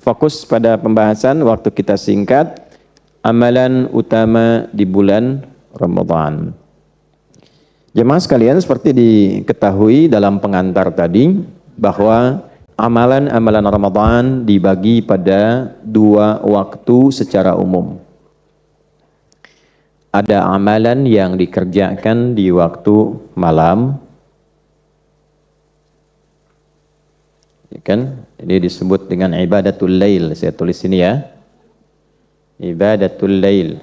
fokus pada pembahasan, waktu kita singkat, amalan utama di bulan Ramadan. Jemaah sekalian, seperti diketahui dalam pengantar tadi, bahwa amalan-amalan Ramadan dibagi pada 2 waktu secara umum. Ada amalan yang dikerjakan di waktu malam, ya kan? Ini disebut dengan ibadatul lail. Saya tulis sini ya. Ibadatul lail.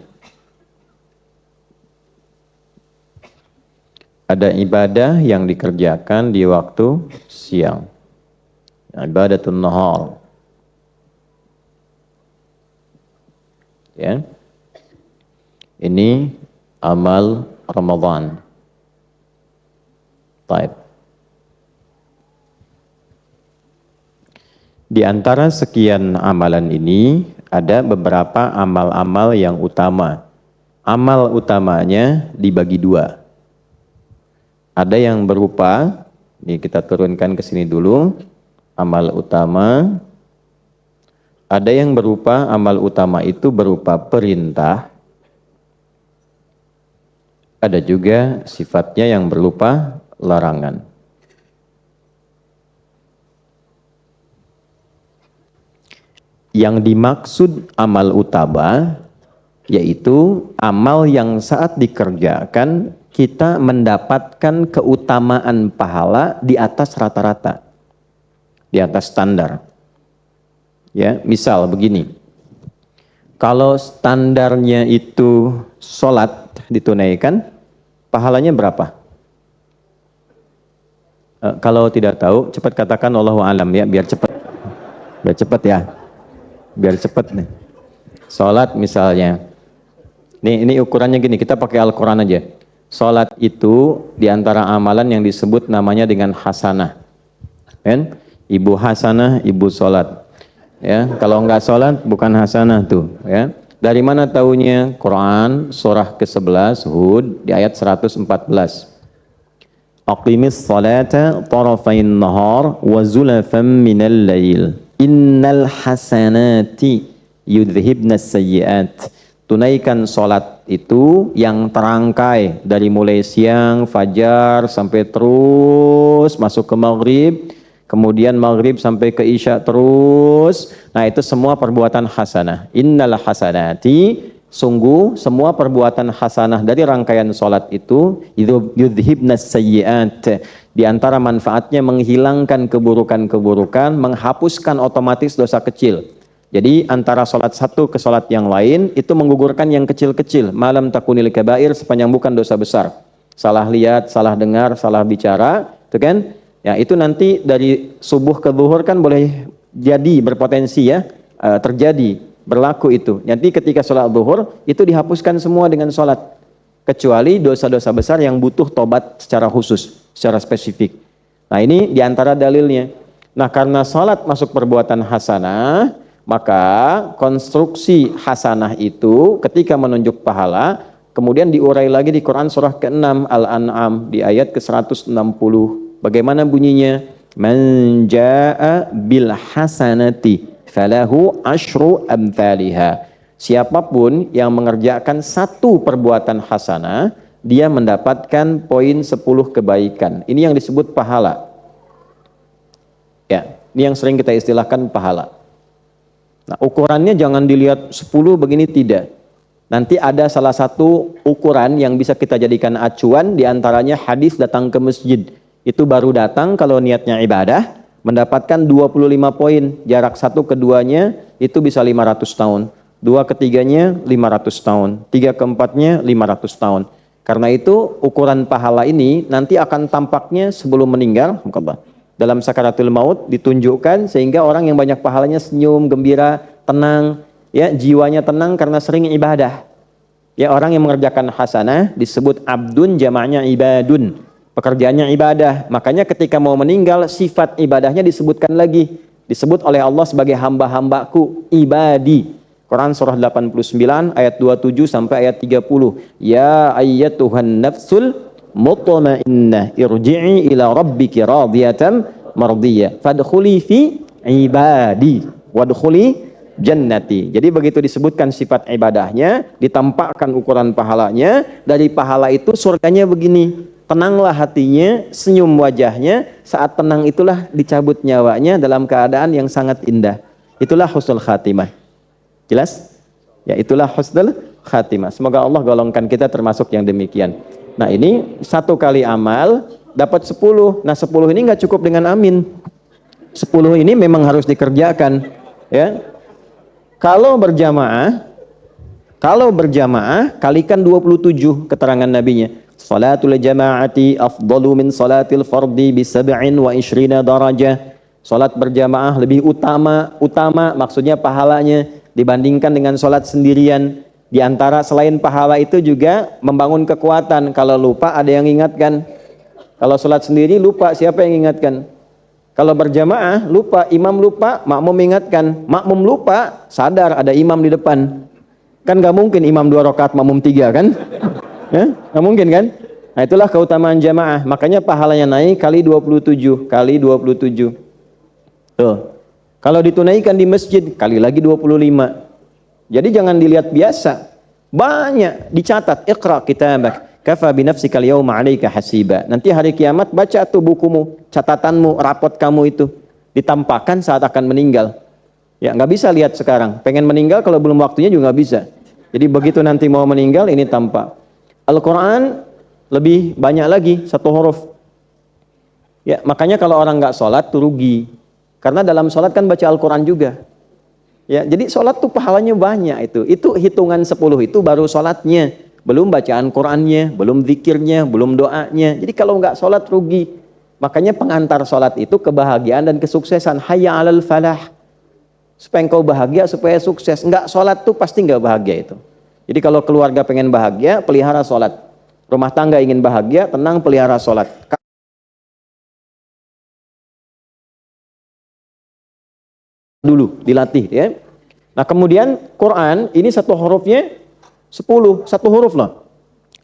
Ada ibadah yang dikerjakan di waktu siang. Ibadatul nahar. Ya. Ini amal Ramadan. Baik. Di antara sekian amalan ini ada beberapa amal-amal yang utama. Amal utamanya dibagi 2. Ada yang berupa, ini kita turunkan ke sini dulu, amal utama. Ada yang berupa, amal utama itu berupa perintah. Ada juga sifatnya yang berupa larangan. Yang dimaksud amal utama yaitu amal yang saat dikerjakan kita mendapatkan keutamaan pahala di atas rata-rata, di atas standar. Ya, misal begini. Kalau standarnya itu sholat ditunaikan, pahalanya berapa? Kalau tidak tahu, cepat katakan Allahu a'lam ya, biar cepat. Biar cepat ya. Biar cepat nih. Sholat misalnya. Ini ukurannya gini, kita pakai Al-Quran aja. Sholat itu diantara amalan yang disebut namanya dengan hasanah. Kan? Ibu hasanah, ibu sholat. Ya, kalau enggak sholat bukan hasanah tuh. Ya. Dari mana taunya? Quran surah ke-11 Hud di ayat 114. Aqimis salata tarafain nahar wa zulafan minal lail. Innal hasanati yudhibnas sayyiat. Tunaikan sholat itu yang terangkai dari mulai siang, fajar, sampai terus masuk ke maghrib, kemudian maghrib sampai ke isya terus. Nah itu semua perbuatan hasanah. Innal hasanati, sungguh semua perbuatan hasanah dari rangkaian sholat itu yudhibnas sayyiat. Di antara manfaatnya menghilangkan keburukan-keburukan, menghapuskan otomatis dosa kecil. Jadi antara sholat satu ke sholat yang lain itu menggugurkan yang kecil-kecil. Malam takunil kabair, sepanjang bukan dosa besar. Salah lihat, salah dengar, salah bicara, itu kan? Ya itu nanti dari subuh ke zuhur kan boleh jadi berpotensi ya terjadi berlaku itu. Nanti ketika sholat zuhur itu dihapuskan semua dengan sholat, kecuali dosa-dosa besar yang butuh tobat secara khusus, secara spesifik. Nah ini diantara dalilnya. Nah karena sholat masuk perbuatan hasanah, maka konstruksi hasanah itu ketika menunjuk pahala, kemudian diurai lagi di Quran surah ke-6 Al-An'am di ayat ke-160. Bagaimana bunyinya? Man jaa'a bil hasanati falahu asyru amthaliha. Siapapun yang mengerjakan satu perbuatan hasanah, dia mendapatkan poin 10 kebaikan. Ini yang disebut pahala. Ya, ini yang sering kita istilahkan pahala. Nah, ukurannya jangan dilihat 10 begini, tidak. Nanti ada salah satu ukuran yang bisa kita jadikan acuan, diantaranya hadis datang ke masjid. Itu baru datang kalau niatnya ibadah, mendapatkan 25 poin. Jarak satu keduanya itu bisa 500 tahun. 2 ketiganya 500 tahun. 3 keempatnya 500 tahun. Karena itu ukuran pahala ini nanti akan tampaknya sebelum meninggal. Dalam sakaratul maut ditunjukkan sehingga orang yang banyak pahalanya senyum, gembira, tenang, ya jiwanya tenang karena sering ibadah. Ya orang yang mengerjakan hasanah disebut abdun, jamaknya ibadun. Pekerjaannya ibadah. Makanya ketika mau meninggal sifat ibadahnya disebutkan lagi. Disebut oleh Allah sebagai hamba-hambaku, ibadi. Quran surah 89 ayat 27 sampai ayat 30. Ya ayyatuhan nafsul mutmainnah irji'i ila rabbiki radiyatan mardiyah fadkhuli fi ibadi. wadkhuli jannati. Jadi begitu disebutkan sifat ibadahnya, ditampakkan ukuran pahalanya, dari pahala itu surganya begini. Tenanglah hatinya, senyum wajahnya, saat tenang itulah dicabut nyawanya dalam keadaan yang sangat indah. Itulah husnul khatimah. Jelas? Ya, itulah husnul khatimah. Semoga Allah golongkan kita termasuk yang demikian. Nah, ini satu kali amal dapat 10. Nah, 10 ini nggak cukup dengan amin. 10 ini memang harus dikerjakan, ya. Kalau berjamaah kalikan 27 keterangan nabinya. Salatul jama'ati afdalu min salatil fardi bi 27 darajah. Salat berjamaah lebih utama maksudnya pahalanya dibandingkan dengan salat sendirian. Di antara selain pahala itu juga membangun kekuatan. Kalau lupa ada yang ingatkan. Kalau salat sendiri lupa, siapa yang ingatkan? Kalau berjamaah lupa, imam lupa, makmum ingatkan. Makmum lupa, sadar ada imam di depan. Kan gak mungkin imam 2 rakaat, makmum 3 kan? Ya, gak mungkin kan? Nah, itulah keutamaan jamaah. Makanya pahalanya naik kali 27. Tuh. Kalau ditunaikan di masjid, kali lagi 25. Jadi jangan dilihat biasa. Banyak dicatat. Iqra kitabak. Kafa binafsikal yawma 'alaika hasiba. Nanti hari kiamat baca tuh bukumu, catatanmu, rapot kamu itu ditampakkan saat akan meninggal. Ya, nggak bisa lihat sekarang. Pengen meninggal kalau belum waktunya juga nggak bisa. Jadi begitu nanti mau meninggal ini tampak. Al-Quran lebih banyak lagi, 1 huruf. Ya, makanya kalau orang nggak sholat tuh rugi. Karena dalam sholat kan baca Al-Quran juga. Ya, jadi sholat tuh pahalanya banyak itu. Itu hitungan 10 itu baru sholatnya. Belum bacaan Qurannya, belum zikirnya, belum doanya. Jadi kalau nggak sholat rugi. Makanya pengantar sholat itu kebahagiaan dan kesuksesan. Hayya 'alal falah. Supaya engkau bahagia, supaya sukses. Nggak sholat tuh pasti nggak bahagia itu. Jadi kalau keluarga pengen bahagia, pelihara sholat. Rumah tangga ingin bahagia, tenang, pelihara sholat. Dulu dilatih ya. Nah kemudian Quran ini 1 hurufnya 10, 1 huruf loh.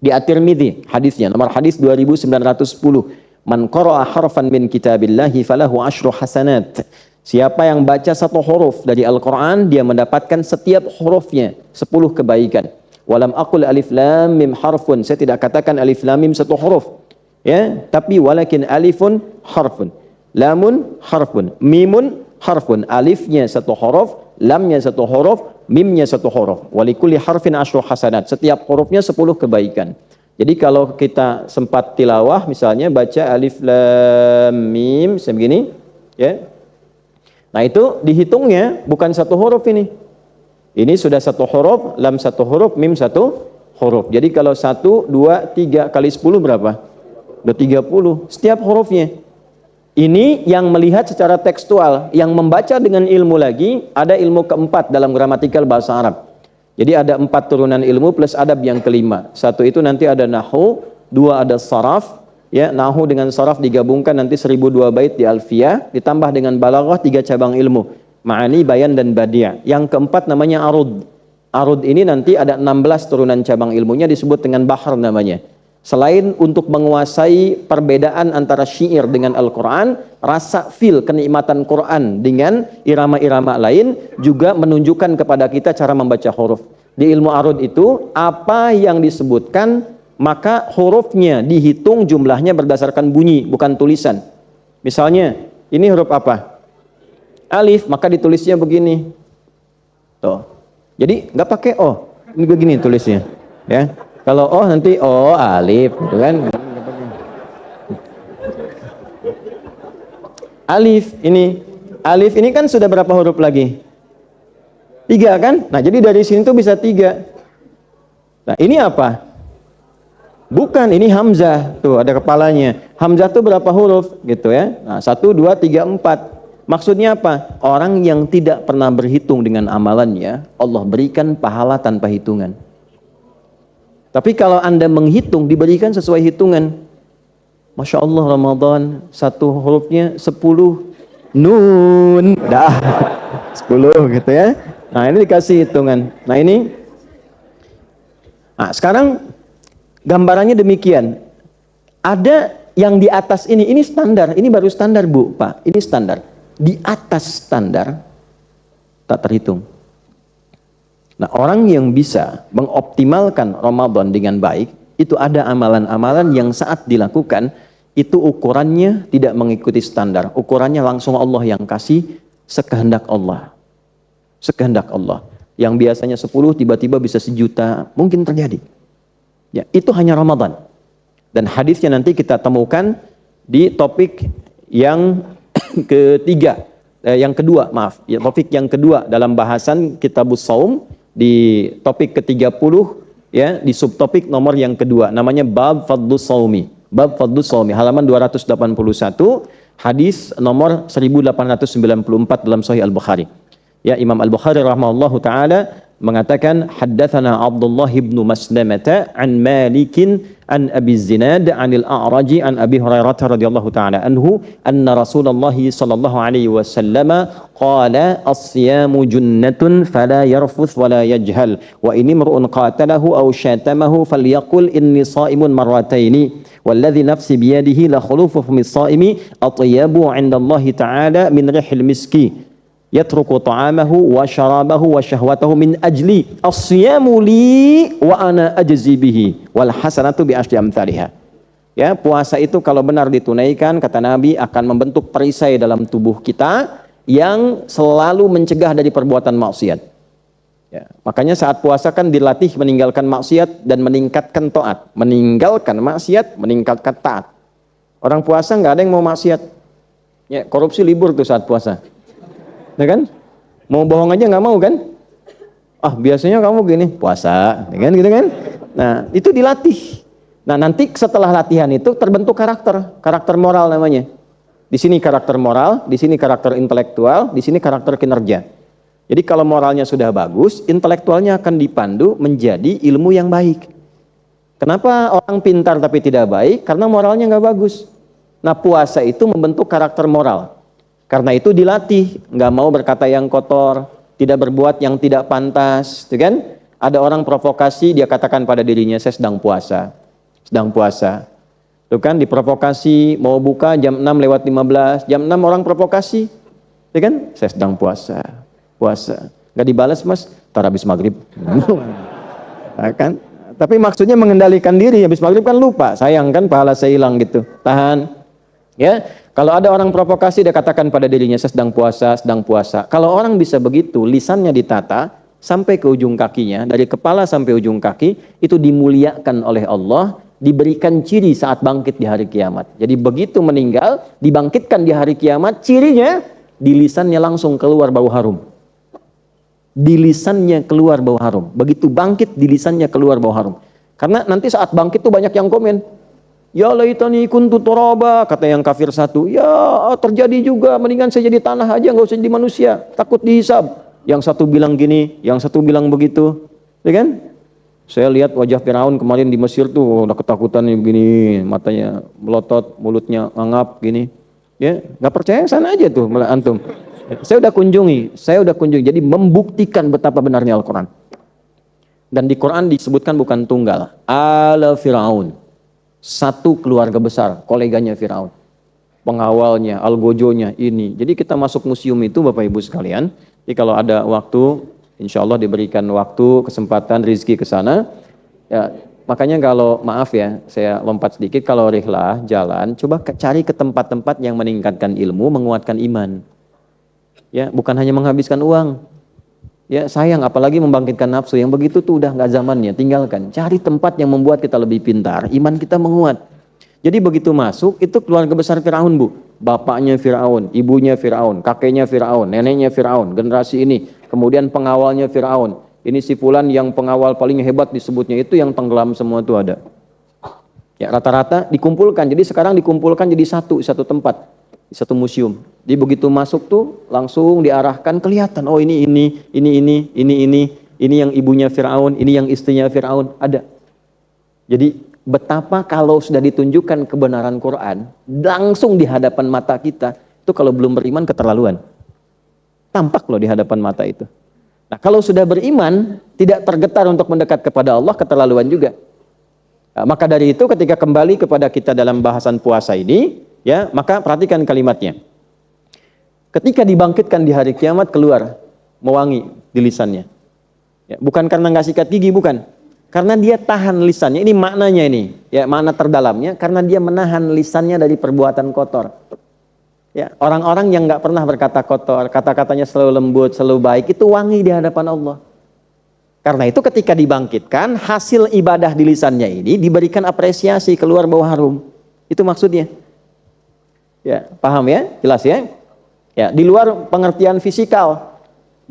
Di At-Tirmidzi hadisnya nomor hadis 2910. Man qara'a harfan min kitabillahi falahu 10 hasanat. Siapa yang baca 1 huruf dari Al-Quran, dia mendapatkan setiap hurufnya 10 kebaikan. Walam aqul alif lam mim harfun. Saya tidak katakan alif lam mim 1 huruf. Ya, tapi walakin alifun harfun. Lamun harfun. Mimun harfun. Alifnya 1 huruf, lamnya 1 huruf, mimnya 1 huruf. Walikulli harfin 10 hasanat. Setiap hurufnya 10 kebaikan. Jadi kalau kita sempat tilawah misalnya baca alif lam mim sebegini, ya. Nah itu dihitungnya bukan 1 huruf ini. Ini sudah 1 huruf, lam 1 huruf, mim 1 huruf. Jadi kalau 1, 2, 3 kali 10 berapa? Udah 30 setiap hurufnya. Ini yang melihat secara tekstual. Yang membaca dengan ilmu lagi, ada ilmu keempat dalam gramatikal bahasa Arab. Jadi ada 4 turunan ilmu plus adab yang kelima. 1 itu nanti ada nahwu, 2 ada saraf. Ya, nahwu dengan saraf digabungkan nanti 1002 bait di alfiyah, ditambah dengan balaghah 3 cabang ilmu. Ma'ani, bayan, dan badi'. Yang keempat namanya arud. Arud ini nanti ada 16 turunan cabang ilmunya disebut dengan bahr namanya. Selain untuk menguasai perbedaan antara syair dengan Al-Quran, rasa feel kenikmatan Quran dengan irama-irama lain juga menunjukkan kepada kita cara membaca huruf. Di ilmu arud itu, apa yang disebutkan, maka hurufnya dihitung jumlahnya berdasarkan bunyi, bukan tulisan. Misalnya, ini huruf apa? Alif, maka ditulisnya begini. Tuh. Jadi nggak pakai O, ini begini tulisnya, ya. Kalau O nanti O alif, gitu kan? Alif ini kan sudah berapa huruf lagi? 3 kan? Nah jadi dari sini tuh bisa 3. Nah ini apa? Bukan, ini hamzah. Tuh ada kepalanya. Hamzah tuh berapa huruf? Gitu ya. Nah 1, 2, 3, 4. Maksudnya apa? Orang yang tidak pernah berhitung dengan amalannya, Allah berikan pahala tanpa hitungan. Tapi kalau Anda menghitung, diberikan sesuai hitungan. Masya Allah, Ramadan 1 hurufnya 10 nun. Dah 10 gitu ya. Nah ini dikasih hitungan. Nah ini. Nah sekarang gambarannya demikian. Ada yang di atas ini standar. Ini baru standar Bu, Pak. Ini standar. Di atas standar tak terhitung. Nah, orang yang bisa mengoptimalkan Ramadan dengan baik, itu ada amalan-amalan yang saat dilakukan, itu ukurannya tidak mengikuti standar. Ukurannya langsung Allah yang kasih, sekehendak Allah. Sekehendak Allah. Yang biasanya 10, tiba-tiba bisa 1.000.000, mungkin terjadi. Ya, itu hanya Ramadan. Dan hadisnya nanti kita temukan di topik yang topik yang kedua dalam bahasan Kitabus Shaum, di topik ke-30, ya, di subtopik nomor yang kedua, namanya Bab Fadlus Shaumi. Bab Fadlus Shaumi, halaman 281, hadis nomor 1894 dalam Sahih Al-Bukhari. Ya, Imam Al-Bukhari rahimahullahu taala mengatakan, haddatsana Abdullah bin Maslamah an Malikin an Abi Zinad an Al-A'raj an Abi Hurairah radhiyallahu taala anhu anna Rasulullah sallallahu alaihi wasallam qala as-siyamu junnatun fala yarfuth wala yajhal wa in imru'un qatalahu aw syatamahu falyaqul inni sha'imun marrataini والذي نفسي بيده لخلوف فم الصائم أطيب عند الله تعالى من ريح المسك يترك طعامه وشرابه وشهوته من أجلي الصيام لي وأنا أجزي به والحسنة بعشر أمثالها. Ya, puasa itu kalau benar ditunaikan, kata Nabi, akan membentuk perisai dalam tubuh kita yang selalu mencegah dari perbuatan maksiat. Ya, makanya saat puasa kan dilatih meninggalkan maksiat dan meningkatkan taat. Meninggalkan maksiat, meningkatkan taat. Orang puasa nggak ada yang mau maksiat. Ya, korupsi libur tuh saat puasa. Ya kan? Mau bohong aja nggak mau kan? Ah, biasanya kamu gini, puasa, ya kan, gitu kan? Nah, itu dilatih. Nah, nanti setelah latihan itu terbentuk karakter moral namanya. Di sini karakter moral, di sini karakter intelektual, di sini karakter kinerja. Jadi kalau moralnya sudah bagus, intelektualnya akan dipandu menjadi ilmu yang baik. Kenapa orang pintar tapi tidak baik? Karena moralnya nggak bagus. Nah, puasa itu membentuk karakter moral. Karena itu dilatih, nggak mau berkata yang kotor, tidak berbuat yang tidak pantas, kan? Ada orang provokasi, dia katakan pada dirinya, saya sedang puasa. Sedang puasa. Tuh kan, diprovokasi, mau buka jam 6:15, jam 6 orang provokasi. Ya kan? Saya sedang puasa. Puasa. Nggak dibalas, Mas, tar habis maghrib. Nah, kan? Tapi maksudnya mengendalikan diri, habis maghrib kan lupa. Sayang kan, pahala saya hilang gitu. Tahan. Ya, kalau ada orang provokasi, dia katakan pada dirinya, saya sedang puasa, sedang puasa. Kalau orang bisa begitu, lisannya ditata sampai ke ujung kakinya, dari kepala sampai ujung kaki, itu dimuliakan oleh Allah, diberikan ciri saat bangkit di hari kiamat. Jadi begitu meninggal, dibangkitkan di hari kiamat, cirinya di lisannya langsung keluar bau harum. Di lisannya keluar bau harum. Begitu bangkit, di lisannya keluar bau harum. Karena nanti saat bangkit tuh banyak yang komen, ya laitani kuntu turaba, kata yang kafir satu, ya terjadi juga, mendingan saya jadi tanah aja, nggak usah jadi manusia, takut dihisab. Yang satu bilang gini, yang satu bilang begitu, ya kan? Saya lihat wajah Firaun kemarin di Mesir tuh udah ketakutan begini, matanya melotot, mulutnya ngangap gini. Ya, nggak percaya sana aja tuh antum. Saya udah kunjungi. Jadi membuktikan betapa benarnya Al-Quran. Dan di Quran disebutkan bukan tunggal, ala Firaun. Satu keluarga besar, koleganya Firaun. Pengawalnya, algojonya ini. Jadi kita masuk museum itu Bapak Ibu sekalian. Jadi kalau ada waktu, insya Allah diberikan waktu, kesempatan, rezeki ke sana. Ya, makanya kalau, maaf ya, saya lompat sedikit, kalau rihlah, jalan, coba cari ke tempat-tempat yang meningkatkan ilmu, menguatkan iman. Ya, bukan hanya menghabiskan uang. Ya, sayang, apalagi membangkitkan nafsu. Yang begitu tuh udah nggak zamannya, tinggalkan. Cari tempat yang membuat kita lebih pintar, iman kita menguat. Jadi begitu masuk, itu keluarga besar Firaun, Bu. Bapaknya Firaun, ibunya Firaun, kakeknya Firaun, neneknya Firaun, generasi ini. Kemudian pengawalnya Firaun. Ini si fulan yang pengawal paling hebat disebutnya, itu yang tenggelam semua itu ada. Ya, rata-rata dikumpulkan. Jadi sekarang dikumpulkan jadi satu tempat, di satu museum. Jadi begitu masuk tuh langsung diarahkan, kelihatan, oh ini yang ibunya Firaun, ini yang istrinya Firaun, ada. Jadi betapa kalau sudah ditunjukkan kebenaran Quran langsung di hadapan mata kita, itu kalau belum beriman keterlaluan. Tampak loh di hadapan mata itu. Nah, kalau sudah beriman, tidak tergetar untuk mendekat kepada Allah, keterlaluan juga. Nah, maka dari itu ketika kembali kepada kita dalam bahasan puasa ini, ya, maka perhatikan kalimatnya. Ketika dibangkitkan di hari kiamat, keluar mewangi di lisannya. Ya, bukan karena nggak sikat gigi, bukan. Karena dia tahan lisannya. Ini maknanya ini, ya makna terdalamnya. Karena dia menahan lisannya dari perbuatan kotor. Ya, orang-orang yang nggak pernah berkata kotor, kata-katanya selalu lembut, selalu baik, itu wangi di hadapan Allah. Karena itu ketika dibangkitkan, hasil ibadah di lisannya ini diberikan apresiasi, keluar bau harum. Itu maksudnya. Ya, paham ya? Jelas ya? Ya, di luar pengertian fisikal.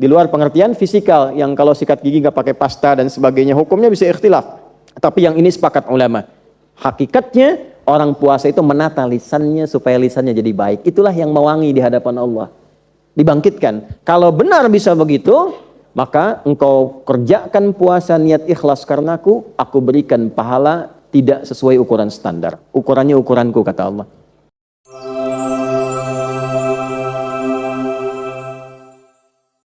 Di luar pengertian fisikal, yang kalau sikat gigi nggak pakai pasta dan sebagainya, hukumnya bisa ikhtilaf. Tapi yang ini sepakat ulama. Hakikatnya, orang puasa itu menata lisannya supaya lisannya jadi baik. Itulah yang mewangi di hadapan Allah. Dibangkitkan. Kalau benar bisa begitu, maka engkau kerjakan puasa niat ikhlas karenaku, aku berikan pahala tidak sesuai ukuran standar. Ukurannya ukuranku, kata Allah.